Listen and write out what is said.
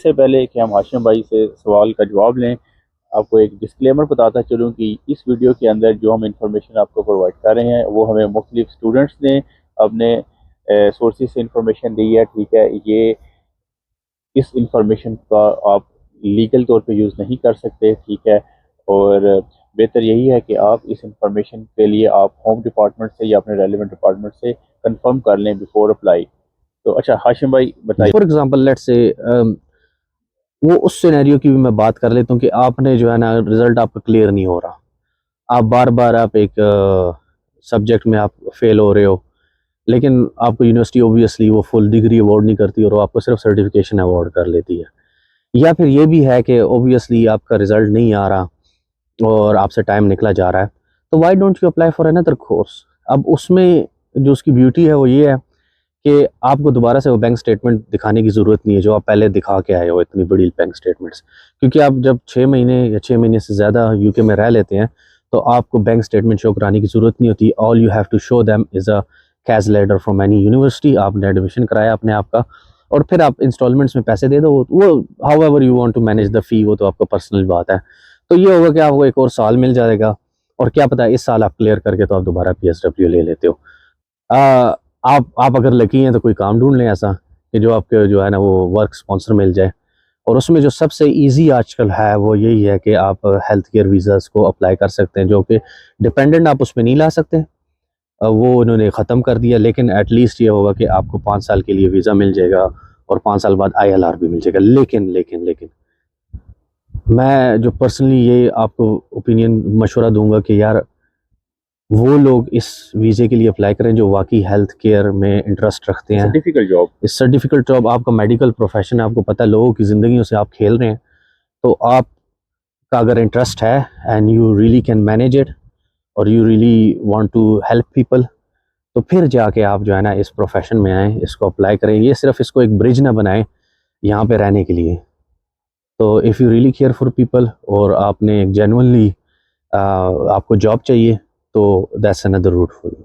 इससे पहले कि हम हाशिम भाई से सवाल का जवाब लें, आपको एक डिस्क्लेमर बताता चलूँ कि इस वीडियो के अंदर जो हम इंफॉर्मेशन आपको प्रोवाइड कर रहे हैं वो हमें मुख्तलिफ स्टूडेंट्स ने अपने सोर्सेज से इंफॉर्मेशन दी है। ठीक है, ये इस इंफॉर्मेशन का आप लीगल तौर पे यूज़ नहीं कर सकते। ठीक है, और बेहतर यही है कि आप इस इंफॉर्मेशन के लिए आप होम डिपार्टमेंट से या अपने रेलिवेंट डिपार्टमेंट से कंफर्म कर लें बिफोर अप्लाई। तो अच्छा हाशिम भाई बताइए। फॉर एग्जांपल लेट्स से वो उस सिनेरियो की भी मैं बात कर लेता हूँ कि आपने जो है ना रिजल्ट आपका क्लियर नहीं हो रहा, आप बार बार आप एक सब्जेक्ट में आप फेल हो रहे हो, लेकिन आपको यूनिवर्सिटी ओबियसली वो फुल डिग्री अवार्ड नहीं करती और वो आपको सिर्फ सर्टिफिकेशन अवार्ड कर लेती है। या फिर ये भी है कि ओबियसली आपका रिजल्ट नहीं आ रहा और आपसे टाइम निकला जा रहा है, तो why don't you apply for another course. अब उसमें जो उसकी ब्यूटी है वो ये है कि आपको दोबारा से वो बैंक स्टेटमेंट दिखाने की ज़रूरत नहीं है जो आप पहले दिखा के आए हो, इतनी बड़ी बैंक स्टेटमेंट्स। क्योंकि आप जब 6 महीने या 6 महीने से ज़्यादा यूके में रह लेते हैं तो आपको बैंक स्टेटमेंट शो कराने की ज़रूरत नहीं होती। All you have to show them is a cash letter from any university. आपने एडमिशन कराया अपने आप का और फिर आप इंस्टॉलमेंट्स में पैसे दे दो, वो however you want to manage the fee, वो तो आपका पर्सनल बात है। तो ये होगा कि आपको एक और साल मिल जाएगा और क्या पता इस साल आप क्लियर करके तो आप दोबारा PSW ले लेते हो। आ, आप अगर लकी हैं तो कोई काम ढूंढ लें ऐसा कि जो आपके जो है ना वो वर्क स्पॉन्सर मिल जाए। और उसमें जो सबसे इजी आजकल है वो यही है कि आप हेल्थ केयर वीज़ास को अप्लाई कर सकते हैं, जो कि डिपेंडेंट आप उसमें नहीं ला सकते। वो उन्होंने ख़त्म कर दिया, लेकिन एटलीस्ट ये होगा कि आपको 5 साल के लिए वीज़ा मिल जाएगा और 5 साल बाद ILR भी मिल जाएगा। लेकिन लेकिन लेकिन मैं जो पर्सनली ये आपको ओपिनियन मशवरा दूंगा कि यार वो लोग इस वीज़े के लिए अप्लाई करें जो वाकई हेल्थ केयर में इंटरेस्ट रखते इट्स अ हैं। Difficult job. It's a difficult job, आपका मेडिकल प्रोफेशन है, आपको पता है लोगों की ज़िंदगियों से आप खेल रहे हैं। तो आपका अगर इंटरेस्ट है and you really can manage it और you really want to help people, तो फिर जाके आप जो है ना इस प्रोफेशन में आएँ, इसको अप्लाई करें। ये सिर्फ इसको एक ब्रिज ना बनाएं यहाँ पे रहने के लिए। तो if you really care for people और आपने जेन्युइनली आपको जॉब चाहिए, तो that's another root for you.